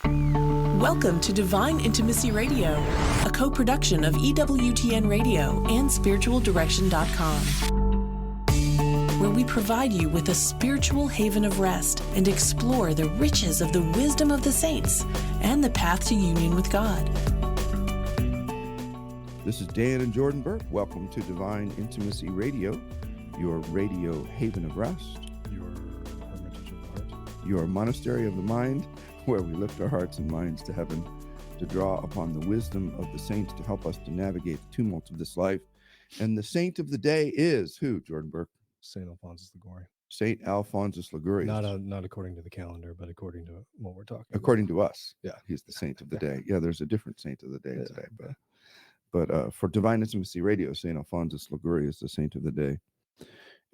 Welcome to Divine Intimacy Radio, a co-production of EWTN Radio and SpiritualDirection.com, where we provide you with a spiritual haven of rest and explore the riches of the wisdom of the saints and the path to union with God. This is Dan and Jordan Burke. Welcome to Divine Intimacy Radio, your radio haven of rest, your hermitage of the heart, your monastery of the mind, where we lift our hearts and minds to heaven to draw upon the wisdom of the saints to help us to navigate the tumults of this life. And the saint of the day is who, Jordan Burke? Saint Alphonsus Liguori. Saint Alphonsus Liguori. Not according to the calendar, but according to what we're talking according to us. Yeah. He's the saint of the day. Yeah, there's a different saint of the day today. But for Divine Intimacy Radio, Saint Alphonsus Liguori is the saint of the day.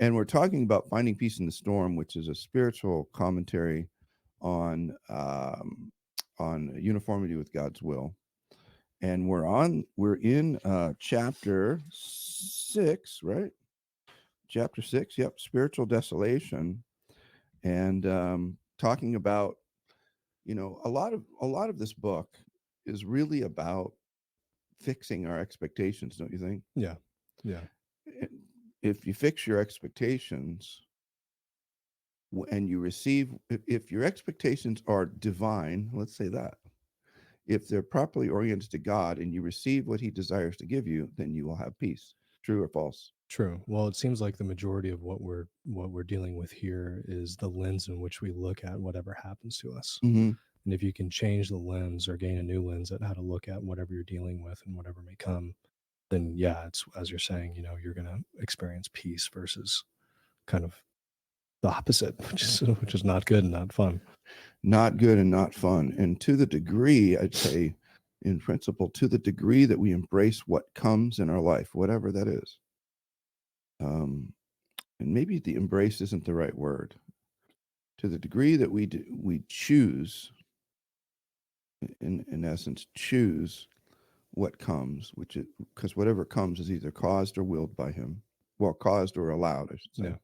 And we're talking about Finding Peace in the Storm, which is a spiritual commentary on uniformity with God's will. And we're in chapter 6, right? Chapter 6, yep, spiritual desolation, and talking about, a lot of this book is really about fixing our expectations, don't you think? Yeah. If you fix your expectations and you receive, if your expectations are divine, let's say that, if they're properly oriented to God and you receive what he desires to give you, then you will have peace. True or false? True. Well, it seems like the majority of what we're dealing with here is the lens in which we look at whatever happens to us. Mm-hmm. And if you can change the lens or gain a new lens at how to look at whatever you're dealing with and whatever may come, then yeah, it's, as you're saying, you're going to experience peace versus kind of the opposite, which is not good and not fun. Not good and not fun. And to the degree, I'd say, in principle, to the degree that we embrace what comes in our life, whatever that is, and maybe the embrace isn't the right word, to the degree that we choose, in essence, choose what comes, because whatever comes is either caused or willed by him, caused or allowed, I should say. Yeah.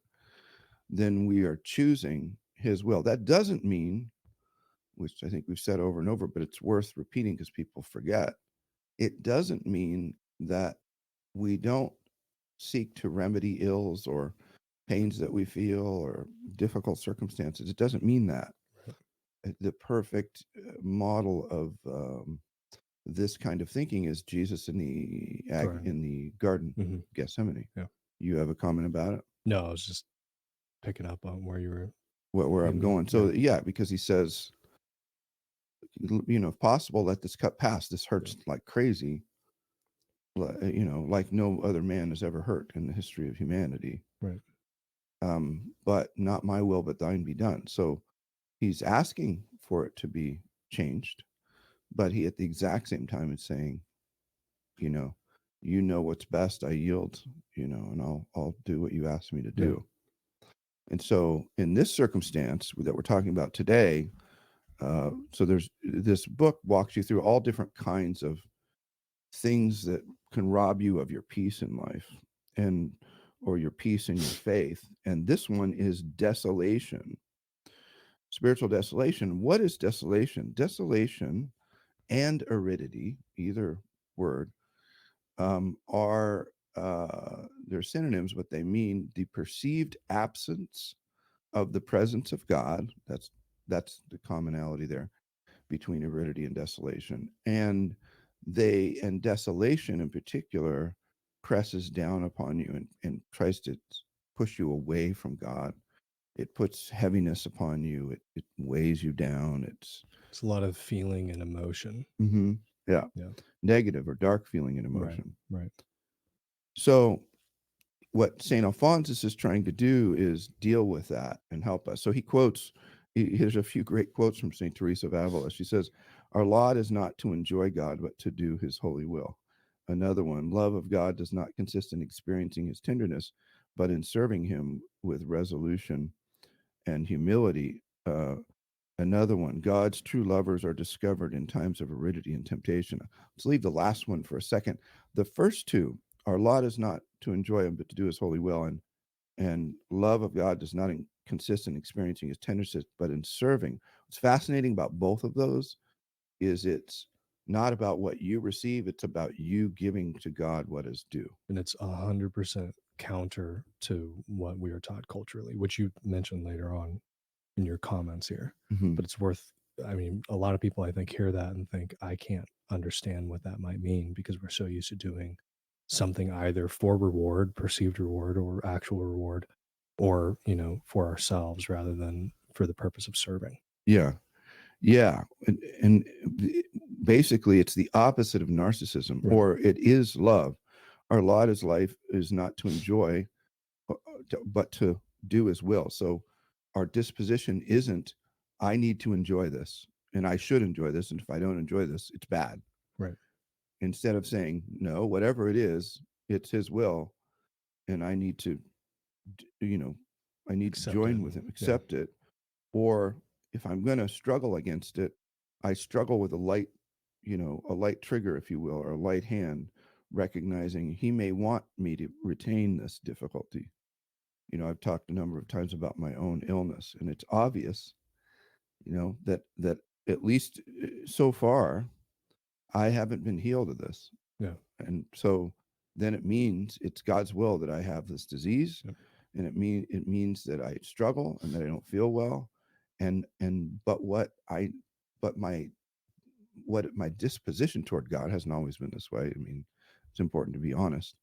Then we are choosing his will. That doesn't mean, which I think we've said over and over, but it's worth repeating because people forget. It doesn't mean that we don't seek to remedy ills or pains that we feel or difficult circumstances. It doesn't mean that. Right. The perfect model of this kind of thinking is Jesus in the Garden Mm-hmm. of Gethsemane. Yeah. You have a comment about it? No, I was just picking up on where you were. Where I'm going. So yeah, because he says, if possible, let this cup pass. This hurts like crazy. Like no other man has ever hurt in the history of humanity. Right. But not my will, but thine be done. So he's asking for it to be changed, but he at the exact same time is saying, you know what's best. I yield, and I'll do what you ask me to do. And so in this circumstance that we're talking about today, so there's this book walks you through all different kinds of things that can rob you of your peace in life or your peace in your faith. And this one is desolation, spiritual desolation. What is desolation? Desolation and aridity, either word, are they're synonyms, but they mean the perceived absence of the presence of God. That's the commonality there between aridity and desolation. And desolation in particular presses down upon you and tries to push you away from God. It puts heaviness upon you. It weighs you down. It's a lot of feeling and emotion. Mm-hmm. Yeah. Negative or dark feeling and emotion. Right. So what St. Alphonsus is trying to do is deal with that and help us. So here's a few great quotes from St. Teresa of Avila. She says, "Our lot is not to enjoy God, but to do his holy will." Another one, "Love of God does not consist in experiencing his tenderness, but in serving him with resolution and humility." Another one, "God's true lovers are discovered in times of aridity and temptation." Let's leave the last one for a second. The first two, our lot is not to enjoy him, but to do his holy will. And love of God does not consist in experiencing his tenderness, but in serving. What's fascinating about both of those is it's not about what you receive, it's about you giving to God what is due. And it's 100% counter to what we are taught culturally, which you mentioned later on in your comments here. Mhm. But it's worth, I mean, a lot of people I think hear that and think, I can't understand what that might mean, because we're so used to doing something either for reward, perceived reward, or actual reward, or, you know, for ourselves rather than for the purpose of serving. Yeah. Yeah. And basically, it's the opposite of narcissism, Right. or it is love. Our lot is life is not to enjoy, but to do his will. So our disposition isn't, I need to enjoy this and I should enjoy this. And if I don't enjoy this, it's bad. Right. Instead of saying, no, whatever it is, it's his will. And I need to, you know, I need Accept to join it. with him, Yeah. accept it. Or if I'm going to struggle against it, I struggle with a light, you know, a light trigger, if you will, or a light hand, recognizing he may want me to retain this difficulty. You know, I've talked a number of times about my own illness, and it's obvious, you know, that at least so far, I haven't been healed of this. Yeah. And so then it means it's God's will that I have this disease. Yep. And it means that I struggle and that I don't feel well. But my disposition toward God hasn't always been this way. I mean, it's important to be honest,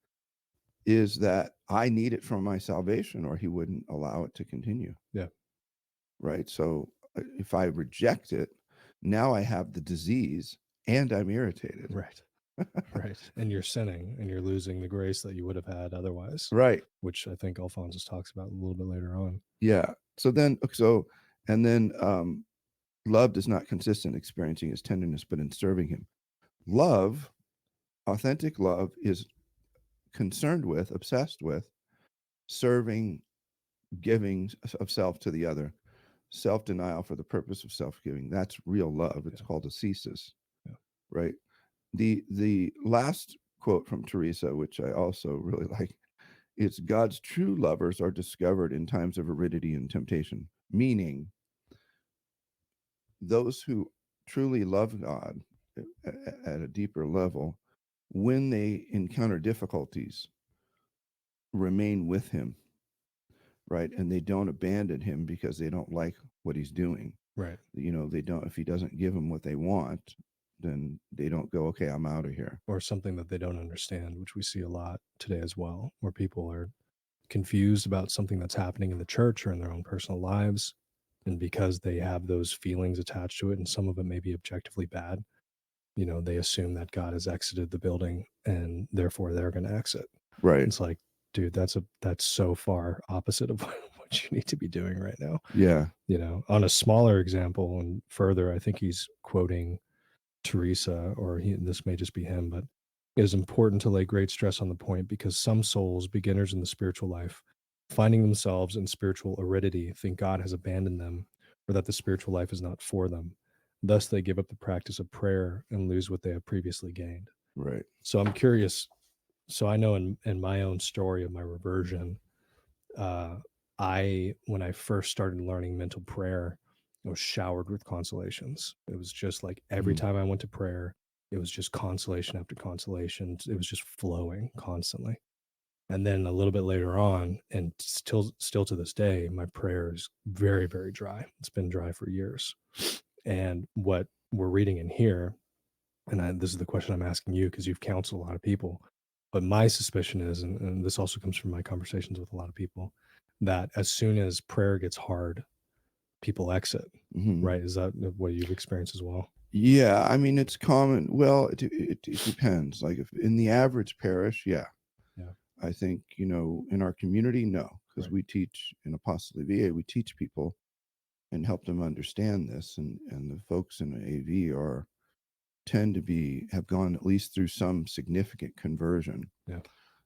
is that I need it for my salvation or he wouldn't allow it to continue. Yeah. Right. So if I reject it, now I have the disease and I'm irritated. Right. Right. And you're sinning and you're losing the grace that you would have had otherwise. Right. Which I think Alphonsus talks about a little bit later on. Yeah. Love does not consist in experiencing his tenderness, but in serving him. Love, authentic love, is concerned with, obsessed with, serving, giving of self to the other, self-denial for the purpose of self-giving. That's real love. It's called ascesis. Yeah. Right. The last quote from Teresa, which I also really like, it's God's true lovers are discovered in times of aridity and temptation, meaning those who truly love God at a deeper level, when they encounter difficulties, remain with him, right? And they don't abandon him because they don't like what he's doing. Right. You know, they don't, if he doesn't give them what they want, then they don't go, okay, I'm out of here. Or something that they don't understand, which we see a lot today as well, where people are confused about something that's happening in the church or in their own personal lives. And because they have those feelings attached to it, and some of it may be objectively bad, you know, they assume that God has exited the building and therefore they're going to exit. Right. It's like, dude, that's so far opposite of what you need to be doing right now. Yeah. You know, on a smaller example and further, I think he's quoting Teresa, or this may just be him, but it is important to lay great stress on the point because some souls, beginners in the spiritual life, finding themselves in spiritual aridity, think God has abandoned them or that the spiritual life is not for them. Thus, they give up the practice of prayer and lose what they have previously gained. Right. So I'm curious. So I know in my own story of my reversion, when I first started learning mental prayer, I was showered with consolations. It was just like every time I went to prayer, it was just consolation after consolation. It was just flowing constantly. And then a little bit later on, and still to this day, my prayer is very, very dry. It's been dry for years. And what we're reading in here, and this is the question I'm asking you because you've counseled a lot of people, but my suspicion is, and this also comes from my conversations with a lot of people, that as soon as prayer gets hard, people exit. Right? Is that what you've experienced as well? Yeah, I mean, it's common. Well, it depends. Like if in the average parish, yeah. I think, you know, in our community, no, because we teach in Apostolic VA, we teach people and help them understand this, and the folks in AV tend to have gone at least through some significant conversion. Yeah.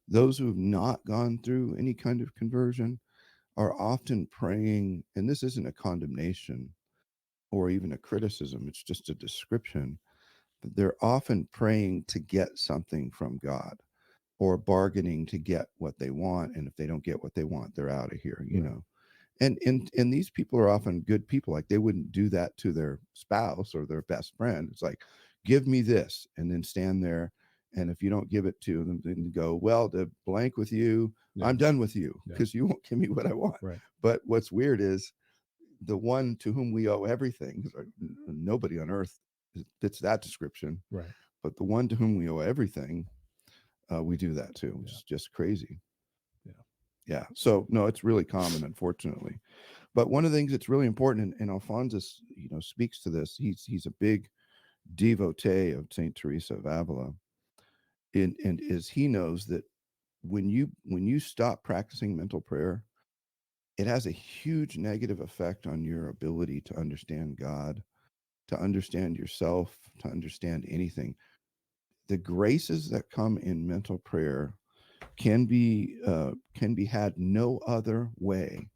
Those who have not gone through any kind of conversion are often praying, and this isn't a condemnation or even a criticism, it's just a description. But they're often praying to get something from God or bargaining to get what they want. And if they don't get what they want, they're out of here, you know. And these people are often good people. Like, they wouldn't do that to their spouse or their best friend. It's like, give me this, and then stand there. And if you don't give it to them, then go, well, to blank with you, Yeah. I'm done with you Yeah. because you won't give me what I want. Right. But what's weird is the one to whom we owe everything, nobody on earth fits that description. Right. But the one to whom we owe everything, we do that too, which is just crazy. Yeah. So no, it's really common, unfortunately. But one of the things that's really important, and Alphonsus, speaks to this. He's a big devotee of Saint Teresa of Avila, and is he knows that when you stop practicing mental prayer, it has a huge negative effect on your ability to understand God, to understand yourself, to understand anything. The graces that come in mental prayer can be had no other way.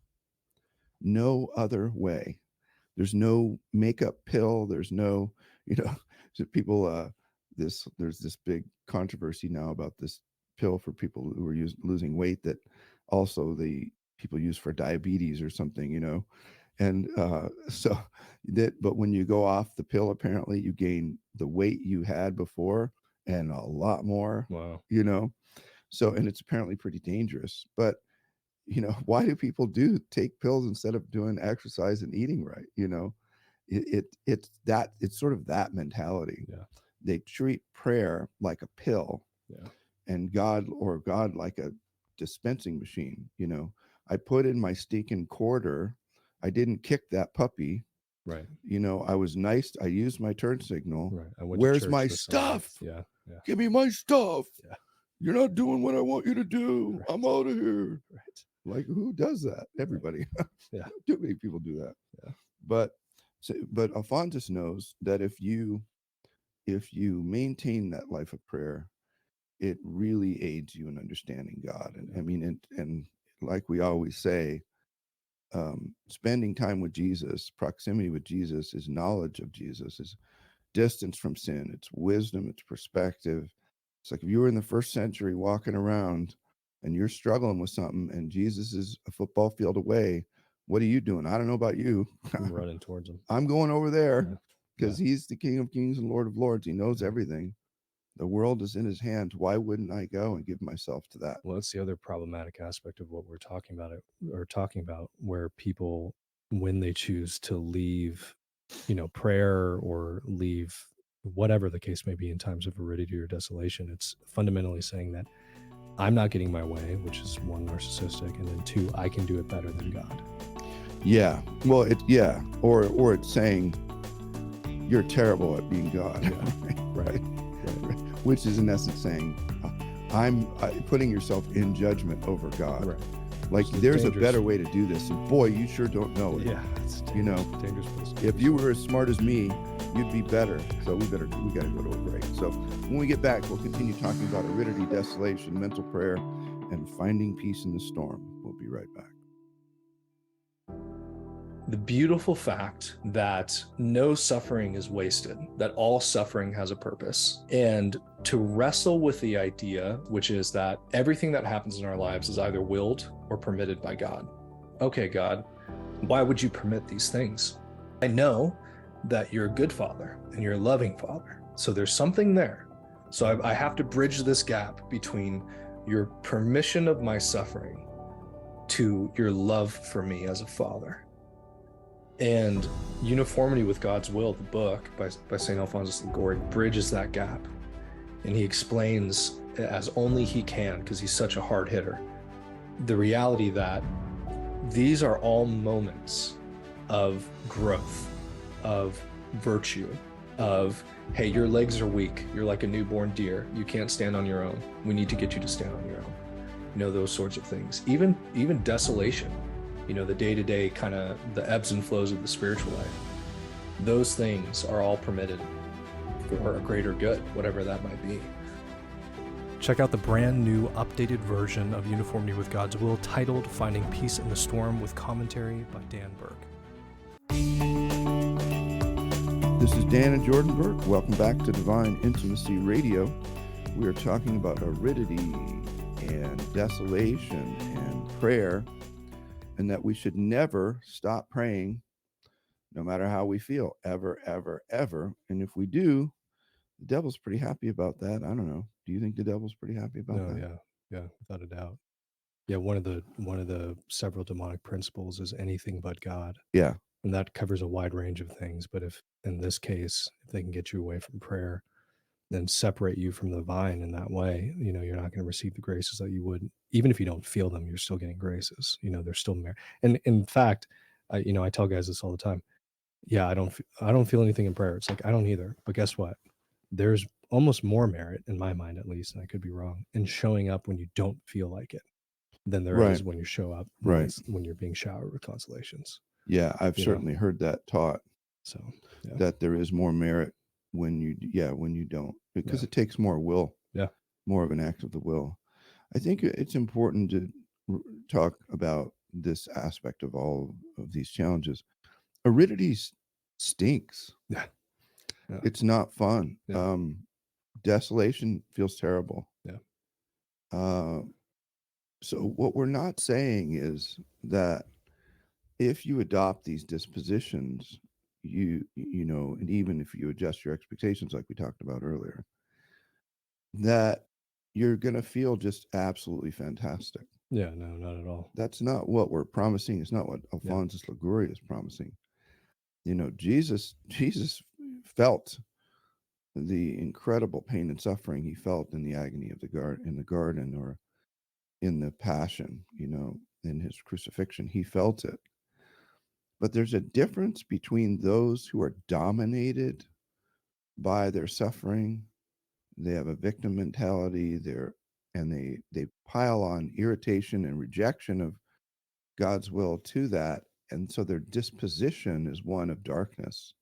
No other way. There's no makeup pill. There's no, people. There's this big controversy now about this pill for people who are losing weight that also the people use for diabetes or something, and so that. But when you go off the pill, apparently you gain the weight you had before and a lot more. Wow. So, and it's apparently pretty dangerous. But why do people take pills instead of doing exercise and eating right? It's sort of that mentality. Yeah. They treat prayer like a pill, and God like a dispensing machine. I put in my stinking quarter. I didn't kick that puppy. Right. I was nice. I used my turn signal. Right. Where's my stuff? Yeah. Give me my stuff. Yeah. You're not doing what I want you to do. Right. I'm out of here. Right. Like, who does that? Everybody. Yeah. Too many people do that. Yeah. But Alphonsus knows that if you maintain that life of prayer, it really aids you in understanding God. And I mean, and like we always say, spending time with Jesus, proximity with Jesus, is knowledge of Jesus, is distance from sin, it's wisdom, it's perspective. It's like if you were in the first century walking around and you're struggling with something and Jesus is a football field away, what are you doing? I don't know about you. I'm running towards him. I'm going over there because he's the King of Kings and Lord of Lords. He knows everything. The world is in his hands. Why wouldn't I go and give myself to that? Well, that's the other problematic aspect of what we're talking about, where people, when they choose to leave, prayer or leave whatever the case may be in times of aridity or desolation, it's fundamentally saying that I'm not getting my way, which is one, narcissistic, and then two, I can do it better than God. Yeah. Well, or it's saying you're terrible at being God. Yeah. Right. Which is in essence saying I'm putting yourself in judgment over God. Right. Like, there's a better way to do this, and boy, you sure don't know it. Yeah. It's dangerous place. If you were as smart as me, you'd be better. So we got to go to a break. So when we get back, we'll continue talking about aridity, desolation, mental prayer, and finding peace in the storm. We'll be right back. The beautiful fact that no suffering is wasted, that all suffering has a purpose, and to wrestle with the idea, which is that everything that happens in our lives is either willed or permitted by God. Okay, God, why would you permit these things? I know that you're a good father and you're a loving father. So there's something there. So I have to bridge this gap between your permission of my suffering to your love for me as a father. And Uniformity with God's Will, the book by St. Alphonsus Liguori, bridges that gap. And he explains, as only he can, because he's such a hard hitter, the reality that these are all moments of growth, of virtue, of, hey, your legs are weak. You're like a newborn deer. You can't stand on your own. We need to get you to stand on your own. Those sorts of things. Even desolation. The day-to-day kind of the ebbs and flows of the spiritual life. Those things are all permitted for a greater good, whatever that might be. Check out the brand new updated version of Uniformity with God's Will, titled Finding Peace in the Storm, with commentary by Dan Burke. This is Dan and Jordan Burke. Welcome back to Divine Intimacy Radio. We are talking about aridity and desolation and prayer. and that we should never stop praying, no matter how we feel, ever, ever, ever. And if we do, the devil's pretty happy about that. I don't know. Do you think the devil's pretty happy about No, that? yeah, without a doubt. Yeah, one of the several demonic principles is anything but God, Yeah. and that covers a wide range of things. But if in this case, if they can get you away from prayer, then separate you from the vine in that way, you're not going to receive the graces that you would, even if you don't feel them. You're still getting graces. They're still and in fact, I tell guys this all the time. Yeah, I don't feel anything in prayer. It's like I don't either. But guess what? There's almost more merit in my mind, at least, and I could be wrong, in showing up when you don't feel like it than there is Right. when you show up Right. when you're being showered with consolations. Yeah, I've You know? certainly heard that taught, So yeah, that there is more merit when you don't, because Yeah. it takes more will. Yeah. More of an act of the will. I think it's important to talk about this aspect of all of these challenges. Aridity stinks. Yeah. Yeah. It's not fun. Yeah. Desolation feels terrible. Yeah. So what we're not saying is that if you adopt these dispositions, and even if you adjust your expectations, like we talked about earlier, that you're going to feel just absolutely fantastic. Yeah, no, not at all. That's not what we're promising. It's not what Alphonsus Liguori is promising. Jesus felt the incredible pain and suffering he felt in the agony of the garden, or in the passion, in his crucifixion. He felt it. But there's a difference between those who are dominated by their suffering. They have a victim mentality. They pile on irritation and rejection of God's will to that. And so their disposition is one of darkness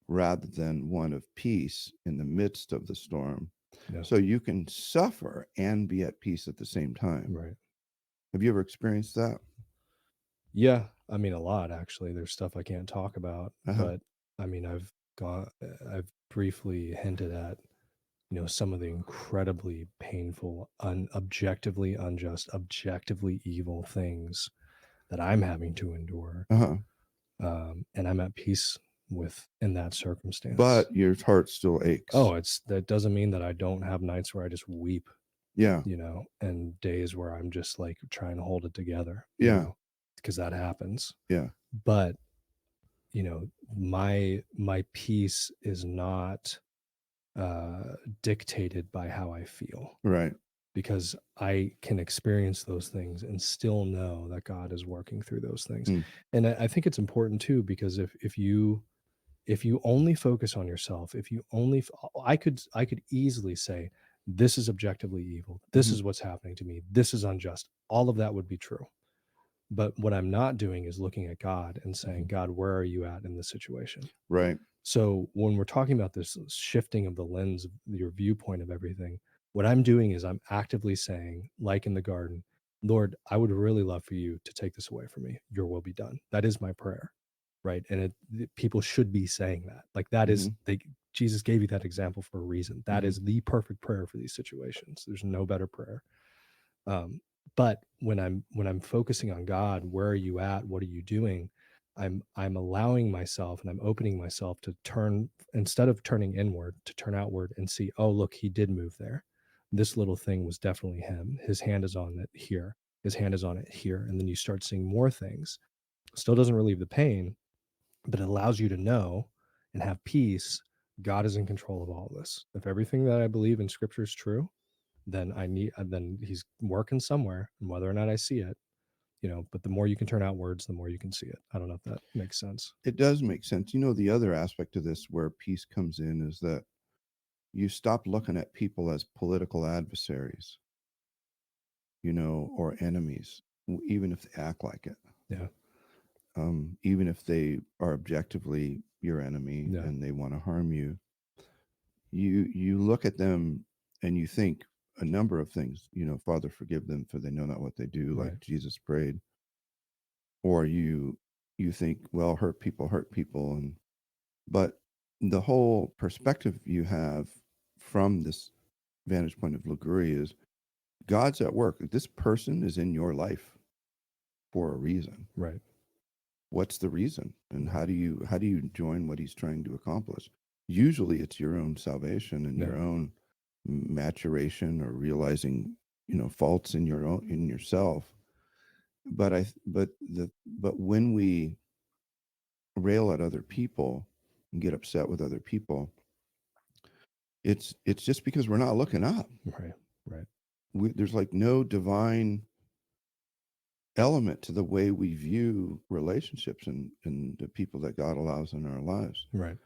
rather than one of peace in the midst of the storm. Yeah. So you can suffer and be at peace at the same time. Right. Have you ever experienced that? Yeah, I mean, a lot actually. There's stuff I can't talk about, Uh-huh. but I mean, I've briefly hinted at, some of the incredibly painful, objectively unjust, objectively evil things that I'm having to endure, Uh-huh. and I'm at peace with in that circumstance. But your heart still aches. Oh, that doesn't mean that I don't have nights where I just weep. Yeah. And days where I'm just like trying to hold it together. Yeah. Because that happens. Yeah. But my peace is not dictated by how I feel. Right. Because I can experience those things and still know that God is working through those things. Mm. And I think it's important too, because if you only focus on yourself, I could easily say, this is objectively evil. This is what's happening to me. This is unjust. All of that would be true. But what I'm not doing is looking at God and saying, God, where are you at in this situation? Right. So when we're talking about this shifting of the lens, of your viewpoint of everything, what I'm doing is I'm actively saying, like in the garden, Lord, I would really love for you to take this away from me. Your will be done. That is my prayer. Right. And people should be saying that. Like that is, Jesus gave you that example for a reason. That is the perfect prayer for these situations. There's no better prayer. But when I'm focusing on God, where are you at? What are you doing? I'm allowing myself and I'm opening myself to turn, instead of turning inward, to turn outward and see, oh, look, he did move there. This little thing was definitely him. His hand is on it here. His hand is on it here. And then you start seeing more things. Still doesn't relieve the pain, but it allows you to know and have peace. God is in control of all of this. If everything that I believe in Scripture is true, then then he's working somewhere, and whether or not I see it, but the more you can turn outwards, the more you can see it. I don't know if that makes sense. It does make sense. The other aspect of this where peace comes in is that you stop looking at people as political adversaries, or enemies, even if they act like it. Yeah. Even if they are objectively your enemy and they want to harm you, you look at them and you think a number of things, Father, forgive them for they know not what they do, like Jesus prayed. Or you think, well, hurt people. But the whole perspective you have from this vantage point of Liguori is God's at work. This person is in your life. for a reason. Right. What's the reason, and how do you join what he's trying to accomplish? Usually it's your own salvation and your own maturation, or realizing, faults in yourself. But when we rail at other people and get upset with other people, it's just because we're not looking up. Right. There's like no divine element to the way we view relationships and the people that God allows in our lives. Right.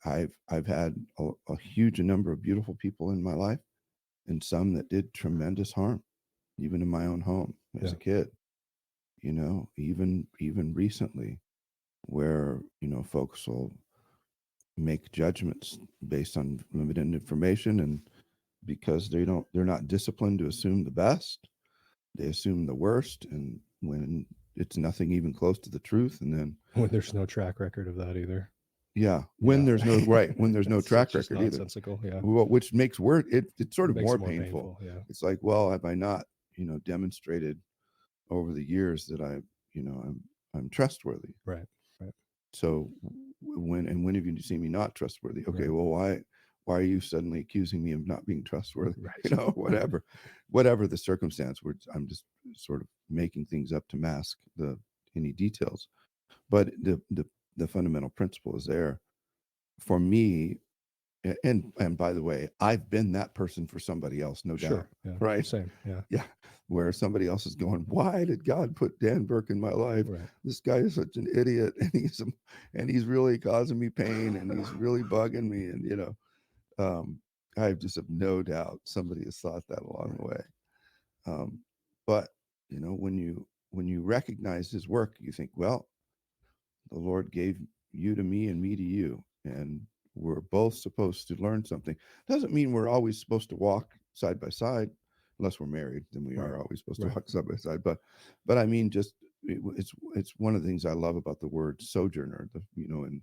I've had a huge number of beautiful people in my life, and some that did tremendous harm, even in my own home as a kid. Even recently, where folks will make judgments based on limited information, and because they're not disciplined to assume the best, they assume the worst, and when it's nothing even close to the truth. And then when there's no track record of that either. When there's no track record either. Nonsensical. Which makes it's sort of more painful. Yeah. It's like, well, have I not demonstrated over the years that I'm trustworthy? Right. So when have you seen me not trustworthy? Okay, well, why are you suddenly accusing me of not being trustworthy? Right. Whatever the circumstance, I'm just sort of making things up to mask any details. But the fundamental principle is there for me. And by the way, I've been that person for somebody else, no doubt. Yeah. Right. Same. Yeah. Where somebody else is going, why did God put Dan Burke in my life? Right. This guy is such an idiot, and he's really causing me pain, and he's really bugging me. And I just have no doubt somebody has thought that along the way. But when you recognize his work, you think, well, the Lord gave you to me and me to you, and we're both supposed to learn something. Doesn't mean we're always supposed to walk side by side, unless we're married. Then we are always supposed to walk side by side. But I mean, just it's one of the things I love about the word sojourner. In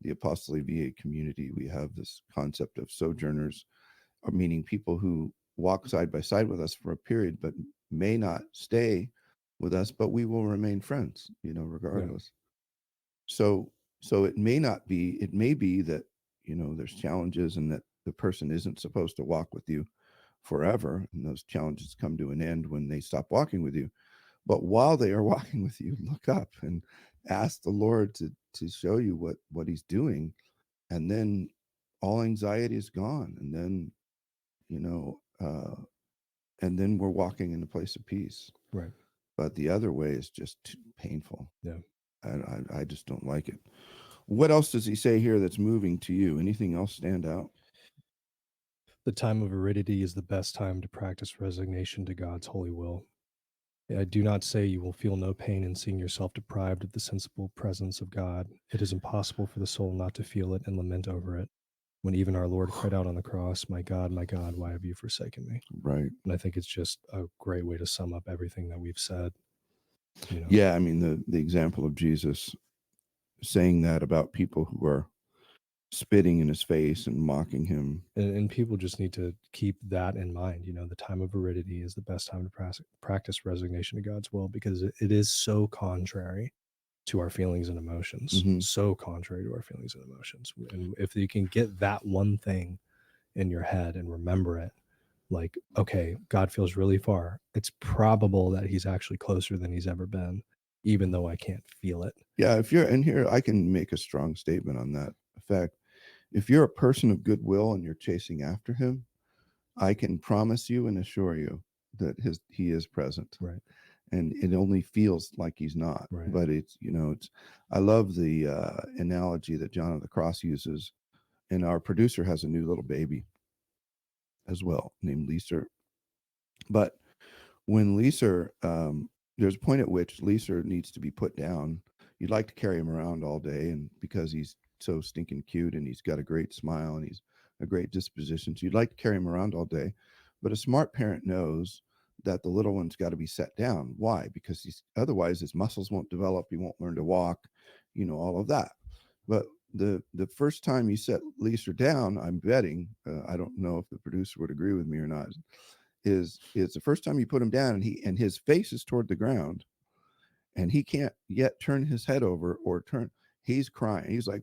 the Apostolic VA community, we have this concept of sojourners, meaning people who walk side by side with us for a period, but may not stay with us, but we will remain friends, regardless. So it may be that, there's challenges, and that the person isn't supposed to walk with you forever. And those challenges come to an end when they stop walking with you. But while they are walking with you, look up and ask the Lord to show you what he's doing. And then all anxiety is gone. And then, and then we're walking in a place of peace. Right. But the other way is just too painful. Yeah. I just don't like it. What else does he say here that's moving to you? Anything else stand out? The time of aridity is the best time to practice resignation to God's holy will. I do not say you will feel no pain in seeing yourself deprived of the sensible presence of God. It is impossible for the soul not to feel it and lament over it. When even our Lord cried out on the cross, my God, why have you forsaken me?" Right. And I think it's just a great way to sum up everything that we've said. Yeah, I mean, the example of Jesus saying that about people who are spitting in his face and mocking him. And people just need to keep that in mind. The time of aridity is the best time to practice resignation to God's will, because it is so contrary to our feelings and emotions. Mm-hmm. So contrary to our feelings and emotions. And if you can get that one thing in your head and remember it, like, okay, God feels really far. It's probable that he's actually closer than he's ever been, even though I can't feel it. Yeah, if you're in here, I can make a strong statement on that effect. If you're a person of goodwill and you're chasing after him, I can promise you and assure you that he is present. Right. And it only feels like he's not. Right. But I love the analogy that John of the Cross uses. And our producer has a new little baby as well, named Lisa. But when Lisa, there's a point at which Lisa needs to be put down. You'd like to carry him around all day, and because he's so stinking cute and he's got a great smile and he's a great disposition, so you'd like to carry him around all day. But a smart parent knows that the little one's got to be set down. Why? Because otherwise his muscles won't develop. He won't learn to walk, all of that. But the first time you set Lisa down, I'm betting, I don't know if the producer would agree with me or not, is the first time you put him down and his face is toward the ground, and he can't yet turn his head over or turn. He's crying. He's like,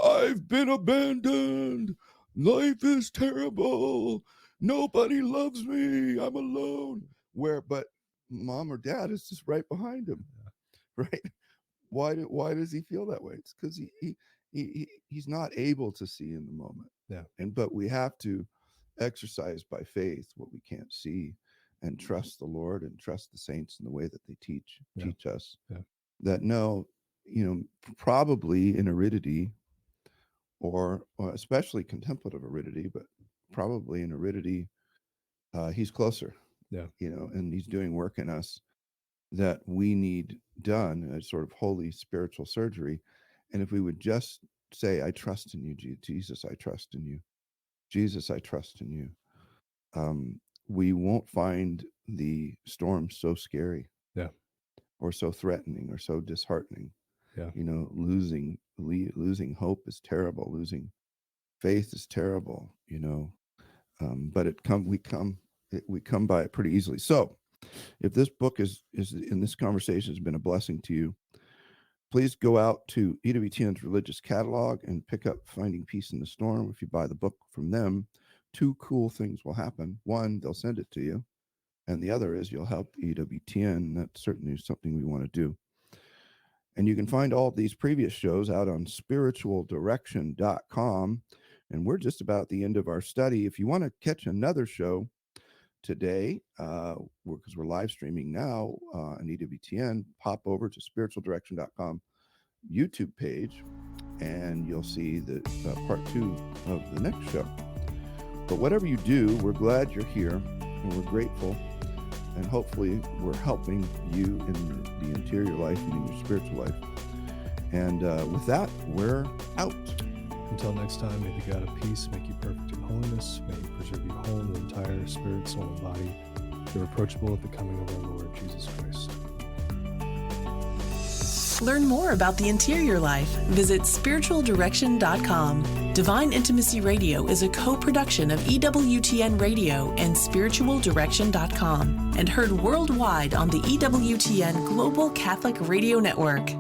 I've been abandoned. Life is terrible. Nobody loves me. I'm alone. But mom or dad is just right behind him, right? Why does he feel that way? It's because he's not able to see in the moment. Yeah. But we have to exercise by faith what we can't see, and trust the Lord and trust the saints in the way that they teach us. Yeah. That no, probably in aridity, or especially contemplative aridity, but probably in aridity, he's closer. Yeah. And he's doing work in us that we need done, a sort of holy spiritual surgery. And if we would just say, I trust in you, Jesus, I trust in you. Jesus, I trust in you. We won't find the storm so scary. Yeah. Or so threatening or so disheartening. Yeah. Losing hope is terrible. Losing faith is terrible, but we come by it pretty easily. So if this book is in this conversation has been a blessing to you, please go out to EWTN's religious catalog and pick up Finding Peace in the Storm. If you buy the book from them, 2 cool things will happen. One, they'll send it to you. And the other is you'll help EWTN. That's certainly something we want to do. And you can find all of these previous shows out on spiritualdirection.com. And we're just about the end of our study. If you want to catch another show today, because we're live streaming now on EWTN, pop over to spiritualdirection.com YouTube page, and you'll see the part 2 of the next show. But whatever you do, we're glad you're here, and we're grateful. And hopefully we're helping you in the interior life and in your spiritual life. And with that, we're out. Until next time, may the God of peace make you perfect in holiness. May he preserve you whole in the entire spirit, soul, and body, irreproachable at the coming of our Lord Jesus Christ. Learn more about the interior life. Visit spiritualdirection.com. Divine Intimacy Radio is a co-production of EWTN Radio and spiritualdirection.com and heard worldwide on the EWTN Global Catholic Radio Network.